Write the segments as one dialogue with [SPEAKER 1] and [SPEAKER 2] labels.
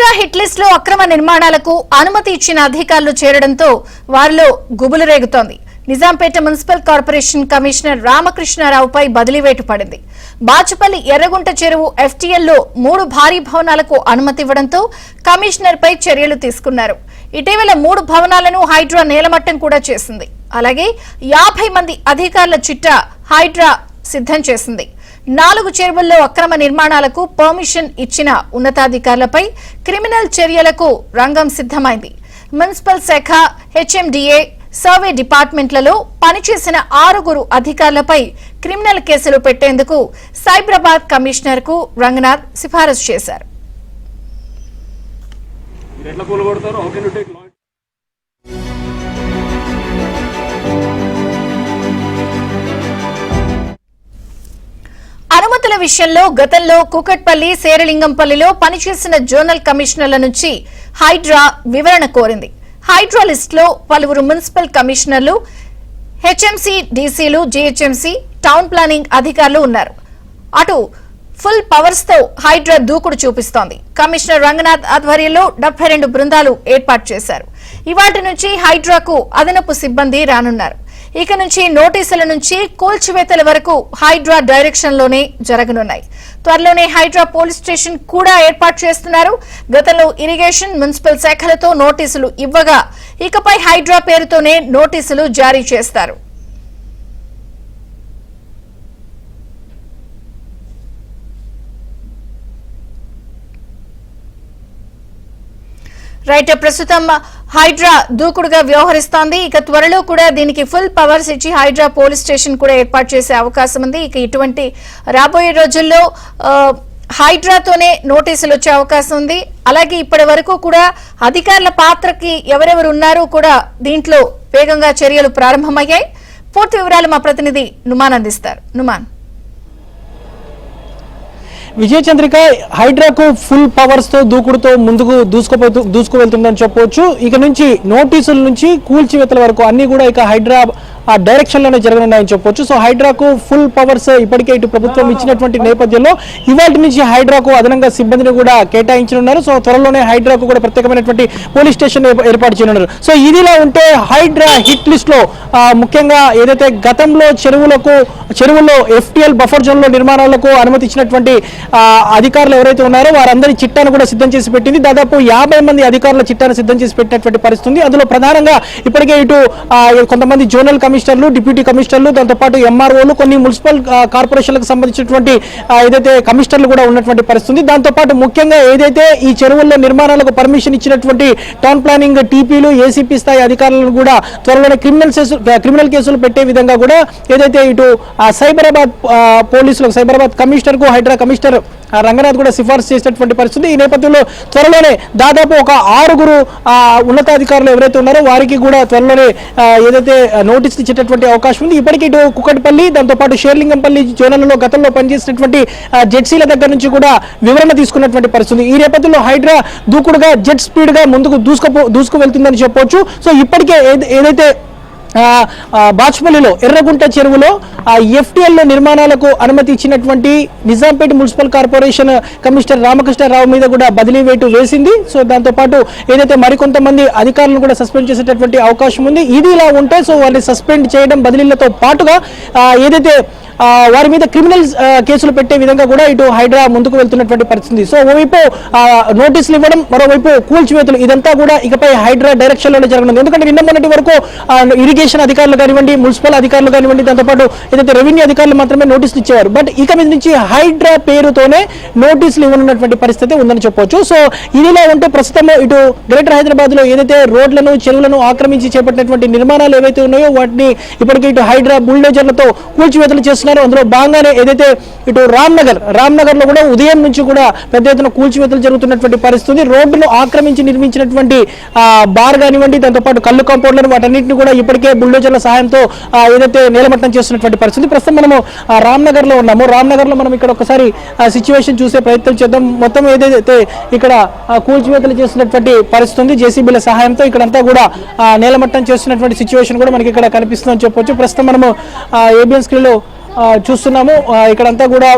[SPEAKER 1] Hydraa hit list లో అక్రమ నిర్మాణాలకు అనుమతి ఇచ్చిన అధికారులు చేరడంతో వారిలో గుబులు రేగుతోంది. నిజాంపేట మున్సిపల్ కార్పొరేషన్ కమిషనర్ రామకృష్ణారావుపై బదిలీ వేటు పడింది. బాచుపల్లి ఎర్రగుంట చెరువు FTL లో 3 భారీ భవనాలకు అనుమతి ఇవ్వడంతో కమిషనర్ పై చర్యలు తీసుకున్నారు. ఇటీవల 3 భవనాలను హైడ్రా నేలమట్టం కూడా చేసింది. అలాగే 50 మంది అధికారుల చిట్టా హైడ్రా సిద్ధం చేసింది. 4 చెరువుల్లో అక్రమ నిర్మాణాలకు పర్మిషన్ ఇచ్చిన ఉన్నతాధికారులపై క్రిమినల్ చర్యలకు రంగం సిద్ధమైంది. మున్సిపల్ శాఖ, HMDA, సర్వే డిపార్ట్మెంట్లలో పనిచేసిన 6 అధికారులపై క్రిమినల్ కేసులు పెట్టేందుకు సైబరాబాద్ కమిషనర్ కు రంగనాథ్ సిఫారసు చేశారు. అనుమతుల విషయంలో గతంలో కూకట్పల్లి, శేరిలింగంపల్లిలో పనిచేసిన జోనల్ కమిషనర్ల నుంచి హైడ్రా వివరణ కోరింది. హైడ్రా లిస్ట్ లో పలువురు మున్సిపల్ కమిషనర్లు, HMC DCలు, GHMC, టౌన్ ప్లానింగ్ అధికారులు ఉన్నారు. అటు ఫుల్ పవర్స్ తో హైడ్రా దూకుడు చూపిస్తోంది. కమిషనర్ రంగనాథ్ ఆధ్వర్యంలో 72 బృందాలు ఏర్పాటు చేశారు. ఇవాటి నుంచి హైడ్రాకు అదనపు సిబ్బంది రానున్నారు. ఇక నుంచి నోటీసుల నుంచి కూల్చివేతల వరకు హైడ్రా డైరెక్షన్ లోనే జరగనున్నాయి. త్వరలోనే హైడ్రా పోలీస్ స్టేషన్ కూడా ఏర్పాటు చేస్తున్నారు. గతంలో ఇరిగేషన్, మున్సిపల్ శాఖలతో నోటీసులు ఇవ్వగా ఇకపై హైడ్రా పేరుతోనే నోటీసులు జారీ చేస్తారు. రైట్, ప్రస్తుతం హైడ్రా దూకుడుగా వ్యవహరిస్తోంది. ఇక త్వరలో కూడా దీనికి ఫుల్ పవర్స్ ఇచ్చి హైడ్రా పోలీస్ స్టేషన్ కూడా ఏర్పాటు చేసే అవకాశం ఉంది. ఇక ఇటువంటి రాబోయే రోజుల్లో హైడ్రాతోనే నోటీసులు వచ్చే అవకాశం ఉంది. అలాగే ఇప్పటి వరకు కూడా అధికారుల పాత్రకి ఎవరెవరు ఉన్నారో కూడా దీంట్లో వేగంగా చర్యలు ప్రారంభమయ్యాయి. పూర్తి వివరాలు మా ప్రతినిధి నుమాన్ అందిస్తారు. నుమాన్.
[SPEAKER 2] విజయ చంద్రిక, హైడ్రాకు ఫుల్ పవర్స్ తో దూకుడుతో ముందుకు దూసుకువెళ్తుందని చెప్పవచ్చు. ఇక నుంచి నోటీసుల నుంచి కూల్చివేతల వరకు అన్ని కూడా ఇక హైడ్రా ఆ డైరెక్షన్ లోనే జరగనున్నాయని చెప్పొచ్చు. సో హైడ్రాకు ఫుల్ పవర్స్ ఇప్పటికే ఇటు ప్రభుత్వం ఇచ్చినటువంటి నేపథ్యంలో ఇవాటి నుంచి హైడ్రాకు అదనంగా సిబ్బందిని కూడా కేటాయించనున్నారు. సో త్వరలోనే హైడ్రాకు కూడా ప్రత్యేకమైనటువంటి పోలీస్ స్టేషన్ ఏర్పాటు చేయనున్నారు. సో ఇదిలా ఉంటే హైడ్రా హిట్ లిస్ట్ లో ముఖ్యంగా ఏదైతే గతంలో చెరువుల్లో FTL బఫర్ జోన్ లో నిర్మాణాలకు అనుమతి ఇచ్చినటువంటి అధికారులు ఎవరైతే ఉన్నారో వారందరి చిట్టాను కూడా సిద్ధం చేసి పెట్టింది. దాదాపు 50 మంది అధికారుల చిట్టాను సిద్ధం చేసి పెట్టినటువంటి పరిస్థితి. అందులో ప్రధానంగా ఇప్పటికే ఇటు కొంతమంది జోనల్ కమిషనర్లు, డిప్యూటీ కమిషనర్లు, దాంతో పాటు MROలు, కొన్ని మున్సిపల్ కార్పొరేషన్లకు సంబంధించినటువంటి ఏదైతే కమిషనర్లు కూడా ఉన్నటువంటి పరిస్థితి. దాంతో పాటు ముఖ్యంగా ఏదైతే ఈ చెరువుల్లో నిర్మాణాలకు పర్మిషన్ ఇచ్చినటువంటి టౌన్ ప్లానింగ్ TPలు, ACP స్థాయి అధికారులను కూడా త్వరలోనే క్రిమినల్ కేసులు పెట్టే విధంగా కూడా ఏదైతే ఇటు సైబరాబాద్ పోలీసులకు, సైబరాబాద్ కమిషనర్ కు హైడ్రా కమిషనర్ రంగనాథ్ కూడా సిఫార్సు చేసినటువంటి పరిస్థితి. ఈ నేపథ్యంలో త్వరలోనే దాదాపు ఒక 6 ఉన్నతాధికారులు ఎవరైతే ఉన్నారో వారికి కూడా త్వరలోనే ఏదైతే నోటీసులు ఇచ్చేటటువంటి అవకాశం ఉంది. ఇప్పటికీ ఇటు కుకట్పల్లి, దాంతోపాటు శేర్లింగంపల్లి జోన్లలో గతంలో పనిచేసినటువంటి జెడ్సీల దగ్గర నుంచి కూడా వివరణ తీసుకున్నటువంటి పరిస్థితి. ఈ నేపథ్యంలో హైడ్రా దూకుడుగా, జెట్ స్పీడ్ గా ముందుకు దూసుకు వెళ్తుందని చెప్పొచ్చు. సో ఇప్పటికే ఏదైతే బాచుపల్లిలో ఎర్రగుంట చెరువులో FTL లో నిర్మాణాలకు అనుమతి ఇచ్చినటువంటి Nizampet municipal corporation commissioner Ramakrishna Rao మీద కూడా బదిలీ వేటు వేసింది. సో దాంతో పాటు ఏదైతే మరికొంతమంది అధికారులను కూడా సస్పెండ్ చేసేటటువంటి అవకాశం ఉంది. ఇది ఇలా ఉంటే సో వారిని సస్పెండ్ చేయడం, బదిలీలతో పాటుగా ఏదైతే వారి మీద క్రిమినల్ కేసులు పెట్టే విధంగా కూడా ఇటు హైడ్రా ముందుకు వెళ్తున్నటువంటి పరిస్థితి. సో ఓవైపు నోటీసులు ఇవ్వడం, మరోవైపు కూల్చివేతలు, ఇదంతా కూడా ఇకపై హైడ్రా డైరెక్షన్ లోనే జరగనుంది. ఎందుకంటే నిన్న మొన్నటి వరకు ఇరిగేషన్ అధికారులు కానివ్వండి, మున్సిపల్ అధికారులు కానివ్వండి, దాంతోపాటు ఏదైతే రెవెన్యూ అధికారులు మాత్రమే నోటీసులు ఇచ్చేవారు. బట్ ఇక మీద నుంచి హైడ్రా పేరుతోనే నోటీసులు ఇవ్వనున్నటువంటి పరిస్థితి ఉందని చెప్పొచ్చు. సో ఇదిలా ఉంటే ప్రస్తుతం ఇటు గ్రేటర్ హైదరాబాద్ లో ఏదైతే రోడ్లను, చెరువులను ఆక్రమించి చేపట్టినటువంటి నిర్మాణాలు ఏవైతే ఉన్నాయో వాటిని ఇప్పటికీ ఇటు హైడ్రా బుల్డోజర్లతో కూల్చివేతలు చేస్తున్నారు. అందులో భాగంగానే ఏదైతే ఇటు రామ్నగర్ లో కూడా ఉదయం నుంచి కూడా పెద్ద ఎత్తున కూల్చివేతలు జరుగుతున్నటువంటి పరిస్థితి. రోడ్డును ఆక్రమించి నిర్మించినటువంటి బార్ కానివ్వండి, దాంతో పాటు కళ్ళు కాంపౌండ్లను, వాటన్నింటినీ కూడా ఇప్పటికే బుల్డోజర్ల సహాయంతో ఏదైతే నేలమట్టం చేస్తున్నటువంటి పరిస్థితి. ప్రస్తుతం మనము రామ్నగర్ లో ఉన్నాము. రామ్నగర్ లో మనం ఇక్కడ ఒకసారి సిచ్యువేషన్ చూసే ప్రయత్నం చేద్దాం. మొత్తం ఏదైతే ఇక్కడ కూల్చివేతలు చేస్తున్నటువంటి పరిస్థితి ఉంది, JCBల సహాయంతో ఇక్కడంతా కూడా నేలమట్టం చేస్తున్నటువంటి సిచ్యువేషన్ కూడా మనకి ఇక్కడ కనిపిస్తుందని చెప్పొచ్చు. ప్రస్తుతం మనము ABN స్క్రీన్ లో చూస్తున్నాము. ఇక్కడంతా కూడా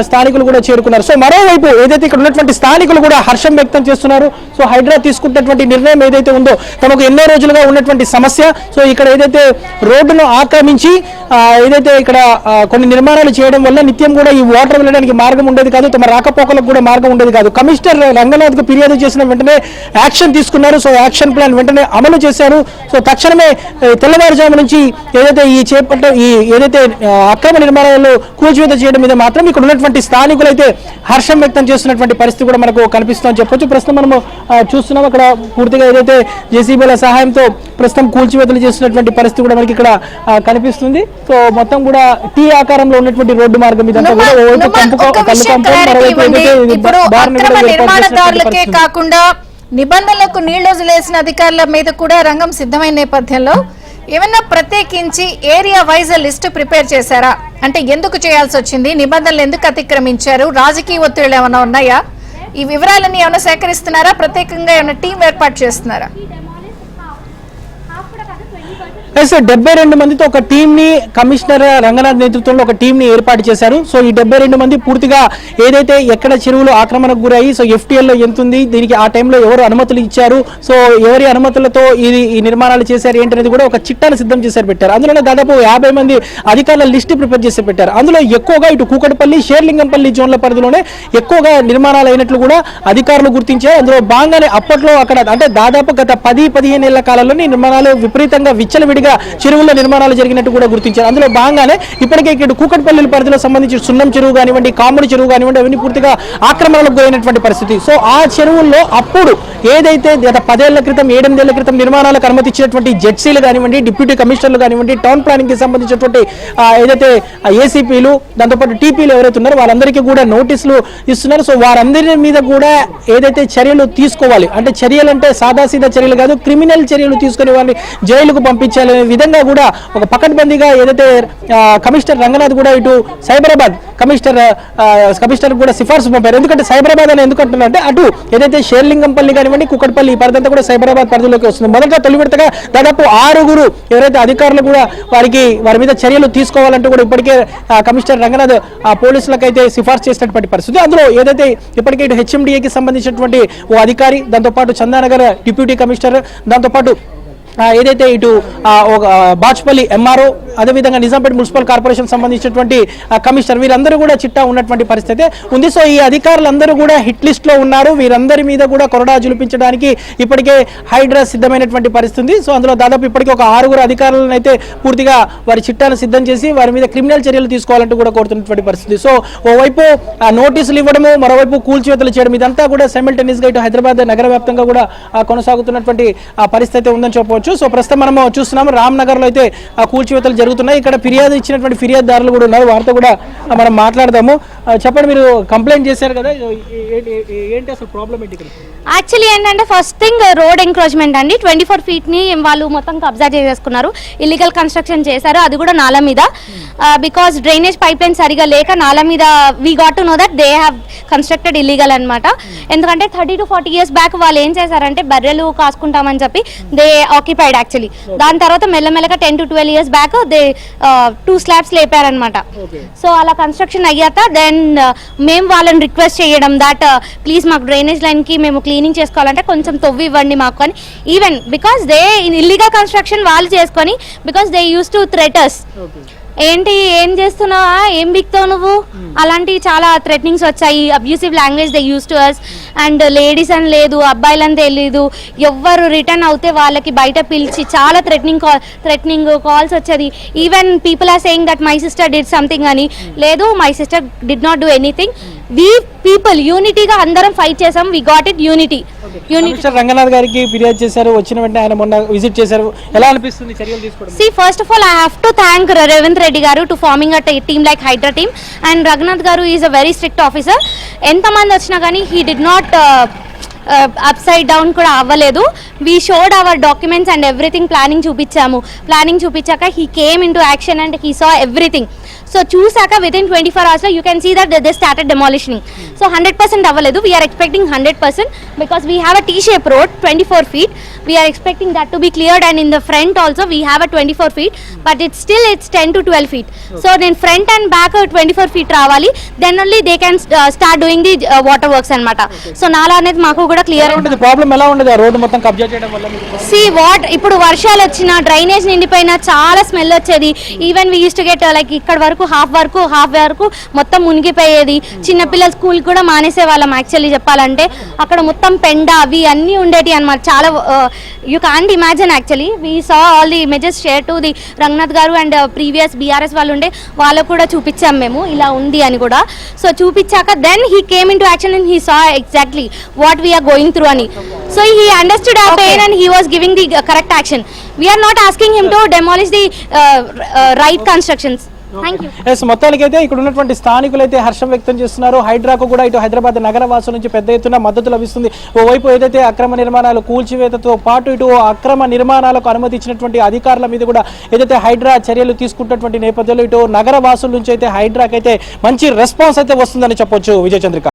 [SPEAKER 2] స్థానికులు కూడా చేరుకున్నారు. సో మరోవైపు ఏదైతే ఇక్కడ ఉన్నటువంటి స్థానికులు కూడా హర్షం వ్యక్తం చేస్తున్నారు. సో హైడ్రా తీసుకున్నటువంటి నిర్ణయం ఏదైతే ఉందో తమకు ఎన్నో రోజులుగా ఉన్నటువంటి సమస్య, సో ఇక్కడ ఏదైతే రోడ్డును ఆక్రమించి ఏదైతే ఇక్కడ కొన్ని నిర్మాణాలు చేయడం వల్ల నిత్యం కూడా ఈ వాటర్ వెళ్ళడానికి మార్గం ఉండేది కాదు, తమ రాకపోకలకు కూడా మార్గం ఉండేది కాదు. కమిషనర్ రంగనాథ్కు ఫిర్యాదు చేసిన వెంటనే యాక్షన్ తీసుకున్నారు. సో యాక్షన్ ప్లాన్ వెంటనే అమలు చేశారు. సో తక్షణమే తెల్లవారుజాము నుంచి ఏదైతే ఏదైతే అక్రమ నిర్మాణాలను కూల్చివేత చేయడం మీద మాత్రం ఇక్కడ ఉన్నటువంటి స్థానికులు అయితే హర్షం వ్యక్తం చేస్తున్నటువంటి పరిస్థితి కూడా మనకు కనిపిస్తుందని చెప్పొచ్చు. ప్రస్తుతం మనము చూస్తున్నాం అక్కడ పూర్తిగా ఏదైతే జేసీబీల సహాయంతో ప్రస్తుతం కూల్చివేతలు చేస్తున్నటువంటి పరిస్థితి కూడా మనకి ఇక్కడ కనిపిస్తుంది. సో మొత్తం కూడా టీ ఆకారంలో ఉన్నటువంటి రోడ్డు మార్గం ఇదంతా కూడా
[SPEAKER 1] నిర్మాణదారులకే కాకుండా నిబంధనలకు నీళ్లు వదిలేసిన అధికారుల మీద కూడా రంగం సిద్ధమైన నేపథ్యంలో ఏమన్నా ప్రత్యేకించి ఏరియా వైజ్ లిస్ట్ ప్రిపేర్ చేశారా? అంటే ఎందుకు చేయాల్సి వచ్చింది, నిబంధనలు ఎందుకు అతిక్రమించారు, రాజకీయ ఒత్తిళ్లు ఏమైనా ఉన్నాయా? ఈ వివరాలన్నీ ఏమైనా సేకరిస్తున్నారా? ప్రత్యేకంగా ఏమైనా టీం ఏర్పాటు చేస్తున్నారా?
[SPEAKER 2] 72 మందితో ఒక టీం ని కమిషనర్ రంగనాథ్ నేతృత్వంలో ఒక టీం ని ఏర్పాటు చేశారు. సో ఈ 72 మంది పూర్తిగా ఏదైతే ఎక్కడ చెరువులు ఆక్రమణకు గురయ్యి, సో FTL లో ఎంత ఉంది, దీనికి ఆ టైంలో ఎవరు అనుమతులు ఇచ్చారు, సో ఎవరి అనుమతులతో ఈ నిర్మాణాలు చేశారు ఏంటనేది కూడా ఒక చిట్టాను సిద్ధం చేశారు పెట్టారు. అందులో దాదాపు 50 మంది అధికారుల లిస్ట్ ప్రిపేర్ చేసి పెట్టారు. అందులో ఎక్కువగా ఇటు కూకట్పల్లి, షేర్లింగంపల్లి జోన్ల పరిధిలోనే ఎక్కువగా నిర్మాణాలు అయినట్లు కూడా అధికారులు గుర్తించారు. అందులో భాగంగానే అప్పట్లో అక్కడ అంటే దాదాపు గత 10-15 ఏళ్ల కాలంలో నిర్మాణాలు విపరీతంగా విచ్చలవిడిగా చెరువుల నిర్మాణాలు జరిగినట్టు కూడా గుర్తించారు. అందులో భాగంగానే ఇప్పటికే ఇక్కడ కూకట్పల్లి పరిధిలో సంబంధించి సున్నం చెరువు కానివ్వండి, కాముడి చెరువు కానివ్వండి, అవన్నీ పూర్తిగా ఆక్రమణలకు గురైనటువంటి పరిస్థితి. సో ఆ చెరువుల్లో అప్పుడు ఏదైతే గత 10 ఏళ్ల క్రితం 7-8 ఏళ్ల క్రితం నిర్మాణాలకు అనుమతి ఇచ్చినటువంటి జెడ్సీలు కానివ్వండి, డిప్యూటీ కమిషనర్లు కానివ్వండి, టౌన్ ప్లానింగ్ కి సంబంధించినటువంటి ఏదైతే ఏసీపీలు దాంతోపాటు టీపీలు ఎవరైతే ఉన్నారో వాళ్ళందరికీ కూడా నోటీసులు ఇస్తున్నారు. సో వారందరి మీద కూడా ఏదైతే చర్యలు తీసుకోవాలి, అంటే చర్యలు అంటే సాదాసీదా చర్యలు కాదు, క్రిమినల్ చర్యలు తీసుకుని వారిని జైలుకు పంపించాలనే విధంగా కూడా ఒక పకడ్బందీగా ఏదైతే కమిషనర్ రంగనాథ్ కూడా ఇటు సైబరాబాద్ కమిషనర్ కూడా సిఫార్సు పంపారు. ఎందుకంటే సైబరాబాద్ అని ఎందుకు అంటున్నారు అంటే అటు ఏదైతే షేర్లింగంపల్లి కానివ్వండి, కుక్కట్పల్లి ఈ పరిధంతా కూడా సైబరాబాద్ పరిధిలోకి వస్తుంది. మొదట తొలి విడతగా దాదాపు 6 ఎవరైతే అధికారులు కూడా వారి మీద చర్యలు తీసుకోవాలంటూ కూడా ఇప్పటికే కమిషనర్ రంగనాథ్ పోలీసులకు అయితే సిఫార్సు చేసినటువంటి పరిస్థితి. అందులో ఏదైతే ఇప్పటికే ఇటు HMDAకి సంబంధించినటువంటి ఓ అధికారి, దాంతోపాటు చందానగర్ డిప్యూటీ కమిషనర్, దాంతోపాటు ఏదైతే ఇటు బాచుపల్లి MRO, అదేవిధంగా నిజాంపేట మున్సిపల్ కార్పొరేషన్ సంబంధించినటువంటి కమిషనర్ వీరందరూ కూడా చిట్టా ఉన్నటువంటి పరిస్థితి ఉంది. సో ఈ అధికారులందరూ కూడా హిట్ లిస్ట్ లో ఉన్నారు. వీరందరి మీద కూడా కొరడా జులిపించడానికి ఇప్పటికే హైడ్రా సిద్ధమైనటువంటి పరిస్థితి. సో అందులో దాదాపు ఇప్పటికే ఒక 6 అధికారులను అయితే పూర్తిగా వారి చిట్టాను సిద్ధం చేసి వారి మీద క్రిమినల్ చర్యలు తీసుకోవాలంటూ కూడా కోరుతున్నటువంటి పరిస్థితి. సో ఓవైపు నోటీసులు ఇవ్వడము, మరోవైపు కూల్చివేతలు చేయడం, ఇదంతా కూడా సైమల్టేనియస్ గా ఇటు హైదరాబాద్ నగర వ్యాప్తంగా కూడా కొనసాగుతున్నటువంటి పరిస్థితి ఉందని చెప్పవచ్చు. సో ప్రస్తుతం మనం చూస్తున్నాము రామ్నగర్ లో అయితే కూల్చివేతలు జరుగుతున్నాయి. ఇక్కడ ఫిర్యాదు ఇచ్చినటువంటి ఫిర్యాదుదారులు కూడా ఉన్నారు, వారితో కూడా మనం మాట్లాడదాము. చెప్పండి, మీరు కంప్లైంట్ చేశారు కదా, ఏంటి అసలు ప్రాబ్లం ఏంటి?
[SPEAKER 3] యాక్చువల్లీ ఏంటంటే ఫస్ట్ థింగ్ రోడ్ ఎంక్రోచ్మెంట్ అండి. 24 feet ని వాళ్ళు మొత్తం కబ్జా చేసేసుకున్నారు, ఇల్లీగల్ కన్స్ట్రక్షన్ చేశారు, అది కూడా నాలా మీద. బికాస్ డ్రైనేజ్ పైప్ లైన్ సరిగా లేక నాలా మీద we got to know that they have constructed illegal అనమాట. ఎందుకంటే 30 to 40 years బ్యాక్ వాళ్ళు ఏం చేశారంటే బర్రెలు కాసుకుంటామని చెప్పి దే ఆక్యుపైడ్ యాక్చువల్లీ. దాని తర్వాత మెల్లమెల్లగా 10 to 12 years back they 2 slabs లేపారనమాట. సో అలా కన్స్ట్రక్షన్ అయ్యాక దెన్ మేము వాళ్ళని రిక్వెస్ట్ చేయడం దట్ ప్లీజ్ మాకు డ్రైనేజ్ లైన్ కి మేము క్లీనింగ్ చేసుకోవాలంటే కొంచెం తవ్వి ఇవ్వండి మాకు అని. Even because they illegal construction వాళ్ళు చేసుకొని because they use to threats, ఏంటి ఏం చేస్తున్నావా, ఏం బిక్తావు నువ్వు, అలాంటి చాలా థ్రెటనింగ్స్ వచ్చాయి. Abusive language they use to us. And ladies అని లేదు, అబ్బాయిలని తెలీదు, ఎవ్వరు రిటర్న్ అవుతే వాళ్ళకి బయట పిలిచి చాలా థ్రెటనింగ్ కాల్స్ వచ్చేది. Even people are saying that my sister did something అని. లేదు, my sister did not do anything. We people యూనిటీగా అందరం ఫైట్ చేసాం, we got it unity.
[SPEAKER 2] Ranganath గారికి ఫిర్యాదు చేశారు, వచ్చిన వెంటనే ఆయన మొన్న విజిట్ చేశారు, ఎలా అనిపిస్తుంది చర్యలు తీసుకోవడం?
[SPEAKER 3] See, first of all, I have to thank Ravindra Reddy garu to forming a team like Hydra team, and Raghunath garu is a very strict officer. ఎంతమంది వచ్చినా కానీ he did not upside down కూడా అవ్వలేదు. We showed our documents and everything. Planning చూపించాక he came in to action and he saw everything. So చూసాక within 24 hours లో you can see that they started demolishing. So 100% అవ్వలేదు, we are expecting 100% because we have a T shape road 24 feet. We are expecting that to be cleared and in the front also we have a 24 feet, but it's 10 to 12 feet. So నేను front and back 24 feet రావాలి, then only they can start doing the water works అనమాట. So నాలా అనేది మాకు కూడా clear
[SPEAKER 2] problem ఎలా ఉండదు ఆ రోడ్డు మొత్తం కబ్జా చేయడం వల్ల?
[SPEAKER 3] సి వాట్ ఇప్పుడు వర్షాలు వచ్చిన డ్రైనేజ్ నిండిపోయినా చాలా స్మెల్ వచ్చేది. Even we use to get like ఇక్కడ వరకు హాఫ్ వరకు మొత్తం మునిగిపోయేది. చిన్నపిల్లలు స్కూల్ కూడా మానేసే వాళ్ళం యాక్చువల్లీ చెప్పాలంటే. అక్కడ మొత్తం పెండ అవి అన్నీ ఉండేటి అనమాట. చాలా you can't imagine actually. We saw all the images share to the Ranganath గారు అండ్ ప్రీవియస్ బీఆర్ఎస్ వాళ్ళు ఉండే వాళ్ళకు కూడా చూపించాం మేము ఇలా ఉంది అని కూడా. సో చూపించాక then he came in to action and he saw exactly what we are going through అని. So he understood our pain and he was giving the correct action. We are not asking him to demolish the right constructions. Thank you.
[SPEAKER 2] Yes, మొత్తానికైతే ఇక్కడ ఉన్నటువంటి స్థానికులు అయితే హర్షం వ్యక్తం చేస్తున్నారు. హైడ్రాకు కూడా ఇటు హైదరాబాద్ నగర వాసుల నుంచి పెద్ద ఎత్తున మద్దతు లభిస్తుంది. ఓవైపు ఏదైతే అక్రమ నిర్మాణాలు కూల్చివేతతో పాటు ఇటు అక్రమ నిర్మాణాలకు అనుమతి ఇచ్చినటువంటి అధికారుల మీద కూడా ఏదైతే హైడ్రా చర్యలు తీసుకుంటున్నటువంటి నేపథ్యంలో ఇటు నగర వాసుల నుంచి అయితే హైడ్రాకి అయితే మంచి రెస్పాన్స్ అయితే వస్తుందని చెప్పొచ్చు. విజయచంద్రిక.